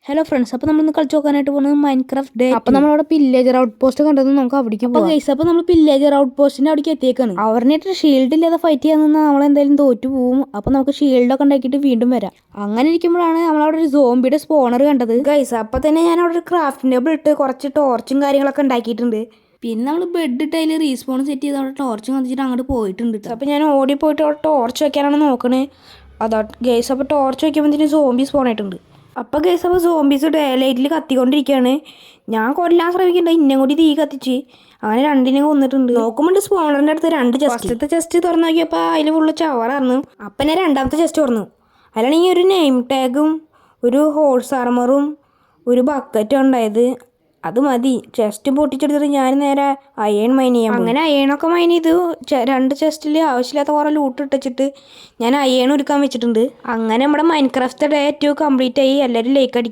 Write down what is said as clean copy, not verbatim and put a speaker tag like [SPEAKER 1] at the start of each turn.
[SPEAKER 1] Hello friends, അപ്പോൾ നമ്മളിന്ന് കളിച്ച് നോക്കാനായിട്ട് പോകുന്നത് മൈൻക്രാഫ്റ്റ് ഡേ. അപ്പോൾ നമ്മളവിടെ പില്ലേജർ ഔട്ട് പോസ്റ്റ് കണ്ടത് നമുക്ക് അവിടേക്ക് പോകാം. ഗൈസ്, അപ്പോൾ നമ്മൾ പില്ലേജർ ഔട്ട് പോസ്റ്റിൻ്റെ അവിടേക്ക് എത്തിയേക്കാണ്. അവരിനായിട്ട് ഷീൽഡ് ഇല്ലാതെ ഫൈറ്റ് ചെയ്യാൻ നിന്നാൽ നമ്മളെന്തായാലും തോറ്റു പോകും. അപ്പോൾ നമുക്ക് ഷീൽഡൊക്കെ ഉണ്ടാക്കിയിട്ട് വീണ്ടും വരാം. അങ്ങനെ ഇരിക്കുമ്പോഴാണ് നമ്മളവിടെ ഒരു സോംബിയുടെ സ്പോണർ കണ്ടത്. ഗൈസ്, അപ്പോൾ തന്നെ ഞാൻ അവിടെ ഒരു ക്രാഫ്റ്റിംഗ് ടേബിൾ ഇട്ട് കുറച്ച് ടോർച്ചും കാര്യങ്ങളൊക്കെ ഉണ്ടാക്കിയിട്ടുണ്ട്. പിന്നെ നമ്മൾ ബെഡ് ഇട്ട് അതിൽ റീസ്പോൺ സെറ്റ് ചെയ്ത് അവിടെ ടോർച്ച് കത്തിച്ചിട്ട് അങ്ങോട്ട് പോയിട്ടുണ്ട്. അപ്പോൾ ഞാൻ ഓടി പോയിട്ട് അവിടെ ടോർച്ച് വയ്ക്കാനാണ് നോക്കണേ. അതാ ഗൈസ്, അപ്പോൾ ടോർച്ച് വയ്ക്കുമ്പോൾ സോംബി സ്പോൺ ആയിട്ടുണ്ട്. അപ്പോൾ ഗൈസ്, അപ്പോൾ സോംബീസ് ഡേ ലൈറ്റിൽ കത്തിക്കൊണ്ടിരിക്കുകയാണ്. ഞാൻ കൊല്ലാൻ ശ്രമിക്കുന്നുണ്ട്, ഇന്നും കൂടി തീ കത്തിച്ച് അങ്ങനെ രണ്ടിനെ കൊന്നിട്ടുണ്ട്. നോക്കുമ്പോൾ സ്പോണറിൻ്റെ അടുത്ത് രണ്ട് ഫസ്റ്റത്തെ ചെസ്റ്റ് തുറന്നു നോക്കിയപ്പോൾ അതിൽ ഫുള്ള് ചവറായിരുന്നു. അപ്പം ഞാൻ രണ്ടാമത്തെ ചെസ്റ്റ് തുറന്നു. അതിലാണെങ്കിൽ ഒരു നെയിം ടാഗും ഒരു ഹോഴ്സ് ആർമറും ഒരു ബക്കറ്റും ഉണ്ടായത്. അത് മതി. ചെസ്റ്റ് പൊട്ടിച്ചെടുത്തിട്ട് ഞാൻ നേരെ അയൺ മൈൻ ചെയ്യാം. അങ്ങനെ അയണൊക്കെ മൈൻ ചെയ്തു. രണ്ട് ചെസ്റ്റിൽ ആവശ്യമില്ലാത്ത കുറേ ലൂട്ട് ഇട്ടിച്ചിട്ട് ഞാൻ അയൺ ഒരുക്കാൻ വെച്ചിട്ടുണ്ട്. അങ്ങനെ നമ്മുടെ മൈൻക്രാഫ്റ്റ് ഡേ 2 കംപ്ലീറ്റ് ആയി. എല്ലാവരും ലൈക്ക് അടിക്കും.